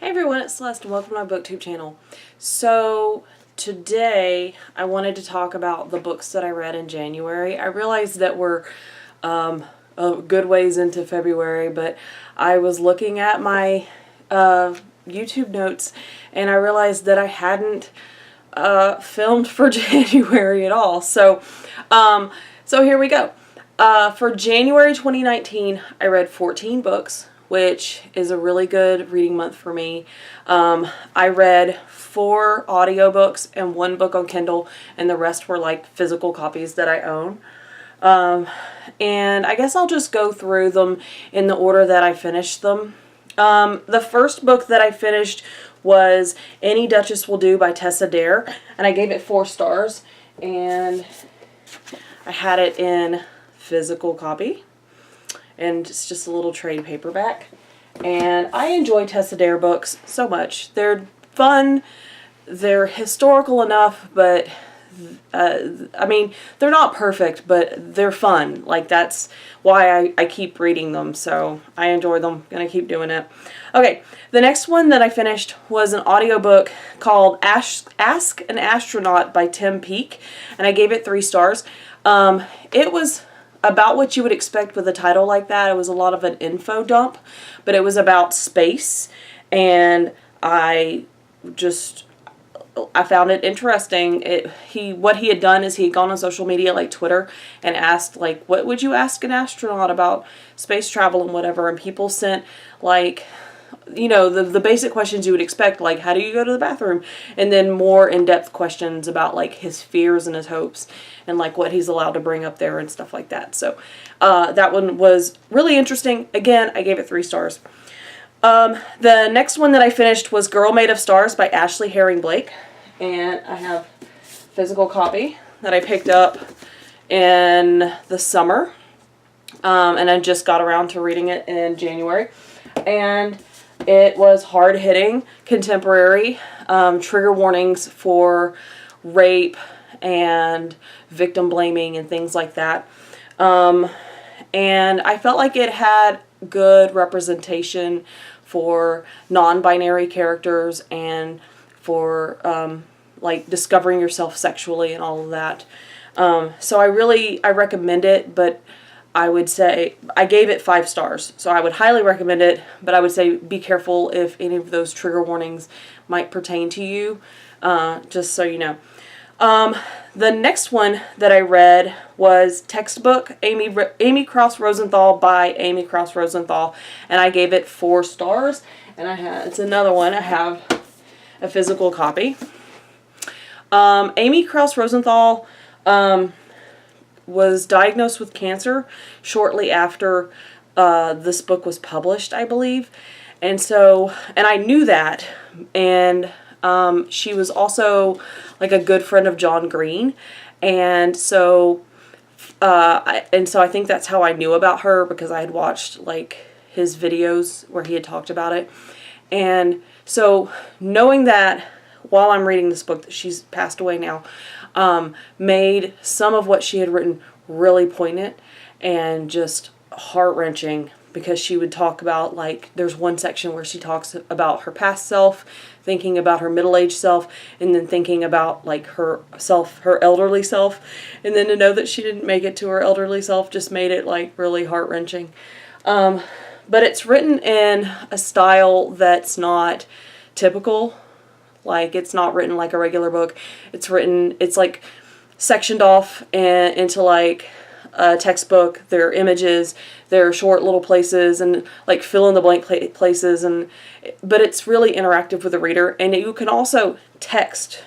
Hey everyone, it's Celeste and welcome to my booktube channel. So today I wanted to talk about the books that I read in January. I realized that we're a good ways into February, but I was looking at my YouTube notes and I realized that I hadn't filmed for January at all. So here we go. For January 2019, I read 14 books, which is a really good reading month for me. I read 4 audiobooks and 1 book on Kindle, and the rest were like physical copies that I own. And I guess I'll just go through them in the order that I finished them. The first book that I finished was Any Duchess Will Do by Tess Adair, and I gave it 4 stars, and I had it in physical copy, and it's just a little trade paperback. And I enjoy Tess Adair books so much. They're fun, they're historical enough, but I mean, they're not perfect, but they're fun. Like, that's why I keep reading them, so I enjoy them. Gonna keep doing it. Okay, the next one that I finished was an audiobook called Ask an Astronaut by Tim Peake, and I gave it 3 stars. It was about what you would expect with a title like that. It was a lot of an info dump, but it was about space, and I found it interesting. What he had done is he had gone on social media like Twitter and asked, like, what would you ask an astronaut about space travel and whatever, and people sent, like, you know, the basic questions you would expect, like, how do you go to the bathroom? And then more in-depth questions about, like, his fears and his hopes and, like, what he's allowed to bring up there and stuff like that. So that one was really interesting. Again, I gave it 3 stars. The next one that I finished was Girl Made of Stars by Ashley Herring Blake, and I have a physical copy that I picked up in the summer, and I just got around to reading it in January, and it was hard-hitting, contemporary, trigger warnings for rape and victim blaming and things like that, and I felt like it had good representation for non-binary characters and for like discovering yourself sexually and all of that. So I recommend it, but I would say I gave it 5 stars. So I would highly recommend it, but I would say be careful if any of those trigger warnings might pertain to you, just so you know. The next one that I read was Textbook, Amy Cross Rosenthal by Amy Cross Rosenthal, and I gave it 4 stars, and it's another one. I have a physical copy. Amy Cross Rosenthal was diagnosed with cancer shortly after this book was published, I believe, and I knew that, and she was also like a good friend of John Green, and so I think that's how I knew about her, because I had watched like his videos where he had talked about it. And so knowing that while I'm reading this book that she's passed away now, made some of what she had written really poignant and just heart-wrenching, because she would talk about, like, there's one section where she talks about her past self, thinking about her middle-aged self, and then thinking about, like, her elderly self, and then to know that she didn't make it to her elderly self just made it, like, really heart-wrenching. But it's written in a style that's not typical. Like, it's not written like a regular book. It's like sectioned off into like a textbook. There are images, there are short little places, and like fill in the blank places, but it's really interactive with the reader, and you can also text.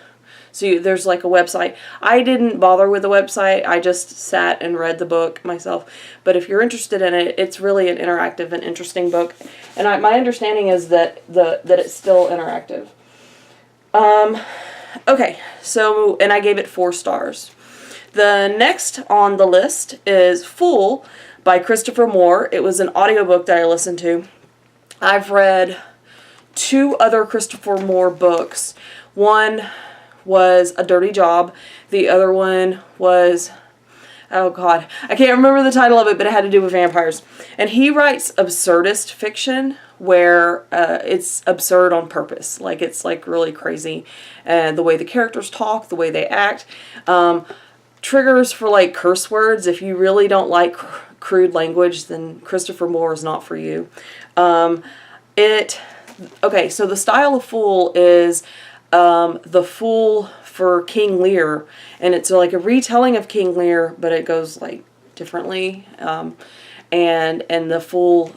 So there's like a website. I didn't bother with the website. I just sat and read the book myself. But if you're interested in it, it's really an interactive and interesting book. And my understanding is that it's still interactive. Okay, so, and I gave it 4 stars. The next on the list is Fool by Christopher Moore. It was an audiobook that I listened to. I've read 2 other Christopher Moore books. One was A Dirty Job. The other one was oh God, I can't remember the title of it, but it had to do with vampires. And he writes absurdist fiction where it's absurd on purpose. Like, it's like really crazy. And the way the characters talk, the way they act. Triggers for like curse words. If you really don't like crude language, then Christopher Moore is not for you. Okay, so the style of Fool is the Fool for King Lear, and it's like a retelling of King Lear, but it goes like differently. And the Fool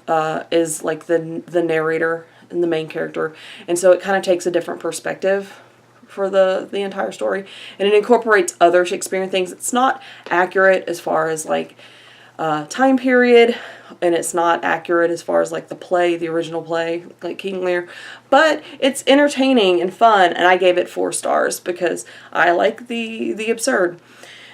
is like the narrator and the main character, and so it kind of takes a different perspective for the entire story, and it incorporates other Shakespearean things. It's not accurate as far as like time period, and it's not accurate as far as like the play, the original play, like King Lear, but it's entertaining and fun, and I gave it 4 stars because I like the absurd,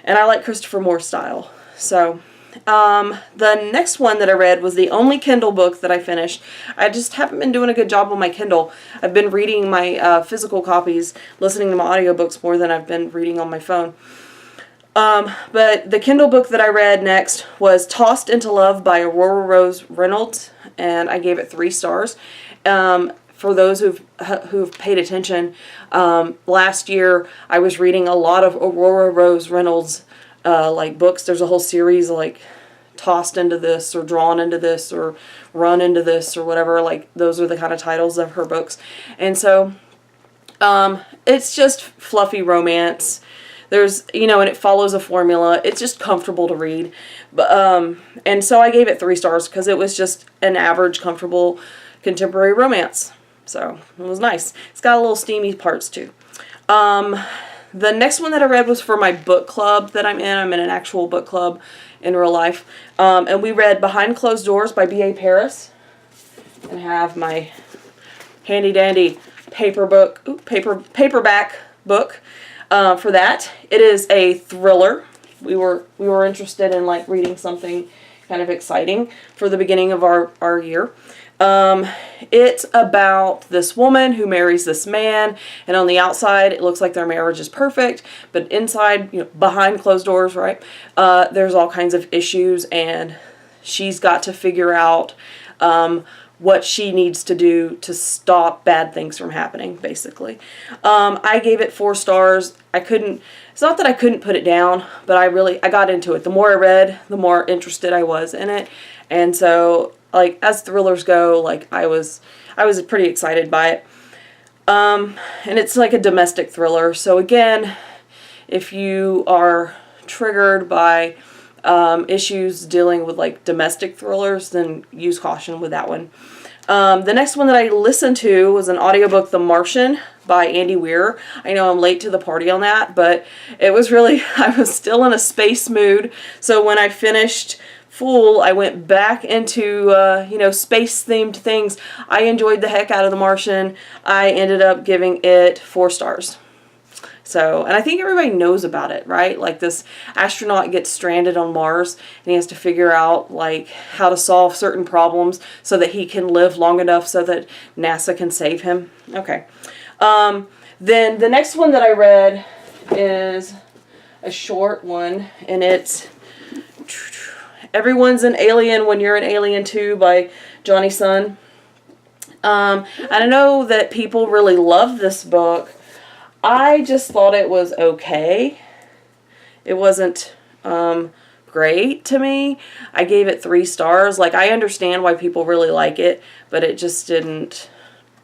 and I like Christopher Moore's style. So the next one that I read was the only Kindle book that I finished. I just haven't been doing a good job on my Kindle. I've been reading my physical copies, listening to my audiobooks more than I've been reading on my phone. But the Kindle book that I read next was Tossed into Love by Aurora Rose Reynolds, and I gave it 3 stars. For those who've paid attention, last year I was reading a lot of Aurora Rose Reynolds like books. There's a whole series like Tossed into This or Drawn into This or Run into This or whatever. Like, those are the kind of titles of her books. And so it's just fluffy romance. There's, and it follows a formula. It's just comfortable to read. But, and so I gave it 3 stars because it was just an average, comfortable contemporary romance. So it was nice. It's got a little steamy parts too. The next one that I read was for my book club that I'm in. I'm in an actual book club in real life. And we read Behind Closed Doors by B.A. Paris. And I have my handy dandy paperback book for that. It is a thriller. We were interested in like reading something kind of exciting for the beginning of our year. It's about this woman who marries this man, and on the outside it looks like their marriage is perfect, but inside, behind closed doors, right, there's all kinds of issues, and she's got to figure out what she needs to do to stop bad things from happening, basically. I gave it 4 stars. It's not that I couldn't put it down, but I got into it. The more I read, the more interested I was in it, and so, like, as thrillers go, like, I was pretty excited by it. And it's like a domestic thriller. So again, if you are triggered by issues dealing with like domestic thrillers, then use caution with that one. The next one that I listened to was an audiobook, The Martian by Andy Weir. I know I'm late to the party on that, but it was really, I was still in a space mood. So when I finished Fool, I went back into, space-themed things. I enjoyed the heck out of The Martian. I ended up giving it 4 stars. So, and I think everybody knows about it, right? Like, this astronaut gets stranded on Mars, and he has to figure out, like, how to solve certain problems so that he can live long enough so that NASA can save him. Okay. Then the next one that I read is a short one, and it's Everyone's an Alien When You're an Alien Too by Johnny Sun. I know that people really love this book. I just thought it was okay. It wasn't great to me. I gave it 3 stars. Like, I understand why people really like it, but it just didn't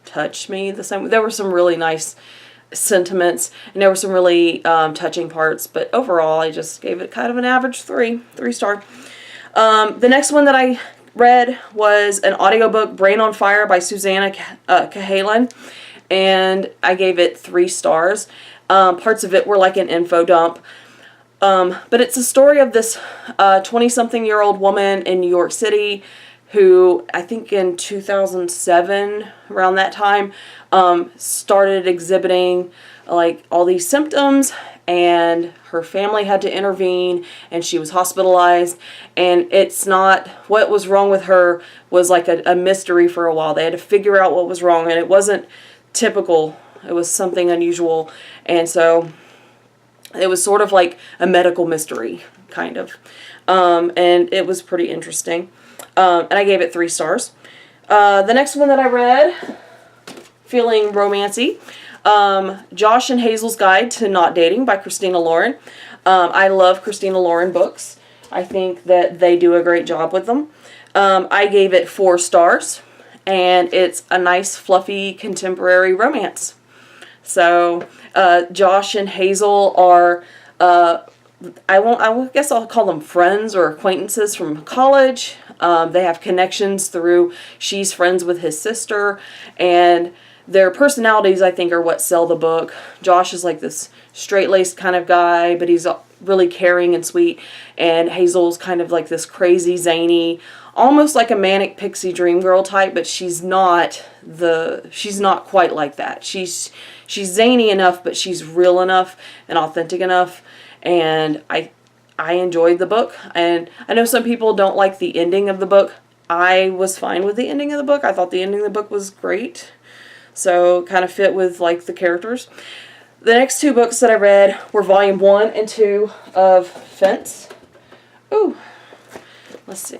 touch me the same. There were some really nice sentiments, and there were some really touching parts, but overall I just gave it kind of an average 3 star. The next one that I read was an audiobook, Brain on Fire by Susanna Cahalan, and I gave it 3 stars. Parts of it were like an info dump. But it's a story of this 20-something-year-old woman in New York City who, I think in 2007, around that time, started exhibiting like all these symptoms, and her family had to intervene, and she was hospitalized, and it's not, what was wrong with her was like a mystery for a while. They had to figure out what was wrong, and it wasn't typical. It was something unusual, and so It was sort of like a medical mystery, kind of. And it was pretty interesting. And I gave it 3 stars. The next one that I read, feeling romancy, Josh and Hazel's Guide to Not Dating by Christina Lauren. I love Christina Lauren books. I think that they do a great job with them. I gave it 4 stars, and it's a nice, fluffy, contemporary romance. So, Josh and Hazel are, I guess I'll call them friends or acquaintances from college. They have connections through, she's friends with his sister, and their personalities, I think, are what sell the book. Josh is like this straight-laced kind of guy, but he's really caring and sweet, and Hazel's kind of like this crazy, zany, almost like a manic pixie dream girl type, but she's not quite like that. She's zany enough, but she's real enough and authentic enough, and I enjoyed the book. And I know some people don't like the ending of the book. I was fine with the ending of the book. I thought the ending of the book was great. So kind of fit with like the characters. The next 2 books that I read were volume 1 and 2 of Fence. Ooh, let's see.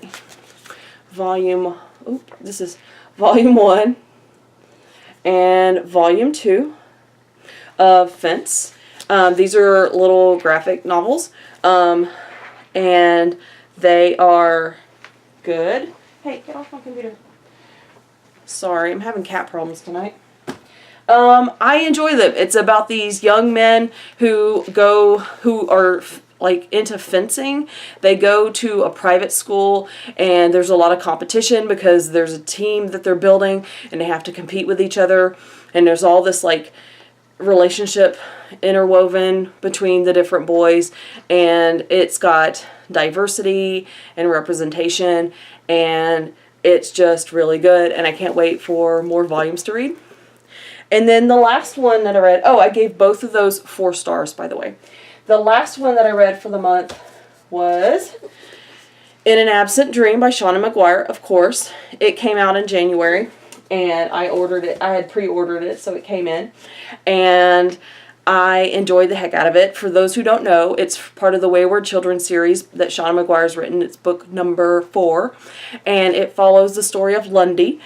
This is volume 1 and volume 2 of Fence. These are little graphic novels, and they are good. Hey, get off my computer. Sorry, I'm having cat problems tonight. I enjoy them. It's about these young men who are like into fencing. They go to a private school, and there's a lot of competition because there's a team that they're building, and they have to compete with each other. And there's all this like relationship interwoven between the different boys, and it's got diversity and representation, and it's just really good, and I can't wait for more volumes to read. And then the last one that I read, I gave both of those 4 stars, by the way. The last one that I read for the month was In an Absent Dream by Shauna McGuire, of course. It came out in January, and I ordered it. I had pre-ordered it, so it came in. And I enjoyed the heck out of it. For those who don't know, it's part of the Wayward Children series that Shauna McGuire's written. It's book number 4, and it follows the story of Lundy,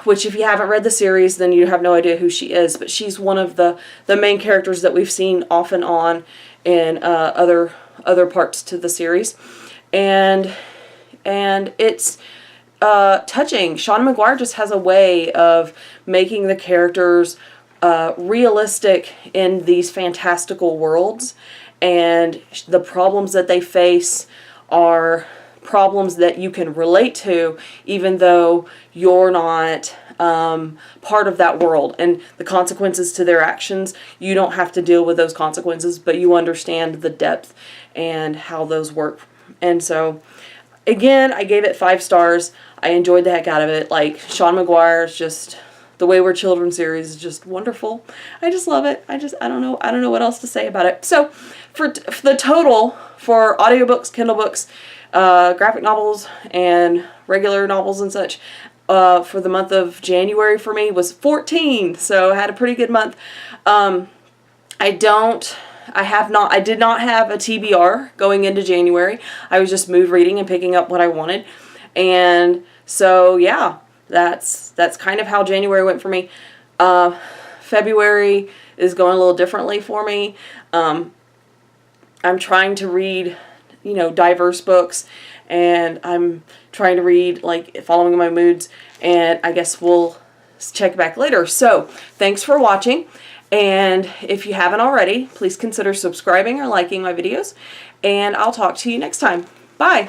which if you haven't read the series, then you have no idea who she is. But she's one of the main characters that we've seen off and on in other parts to the series. And it's touching. Shauna McGuire just has a way of making the characters realistic in these fantastical worlds, and the problems that they face are problems that you can relate to, even though you're not part of that world, and the consequences to their actions, you don't have to deal with those consequences, but you understand the depth and how those work. And so again, I gave it 5 stars. I enjoyed the heck out of it. Like, Shauna McGuire's just, the Wayward Children series is just wonderful. I just love it. I don't know what else to say about it. So for the total for audiobooks, Kindle books, graphic novels, and regular novels and such, for the month of January for me was 14. So I had a pretty good month. I did not have a TBR going into January. I was just mood reading and picking up what I wanted. And so, yeah, that's kind of how January went for me. February is going a little differently for me. I'm trying to read, diverse books, and I'm trying to read, like, following my moods, and I guess we'll check back later. So, thanks for watching. And if you haven't already, please consider subscribing or liking my videos. And I'll talk to you next time. Bye.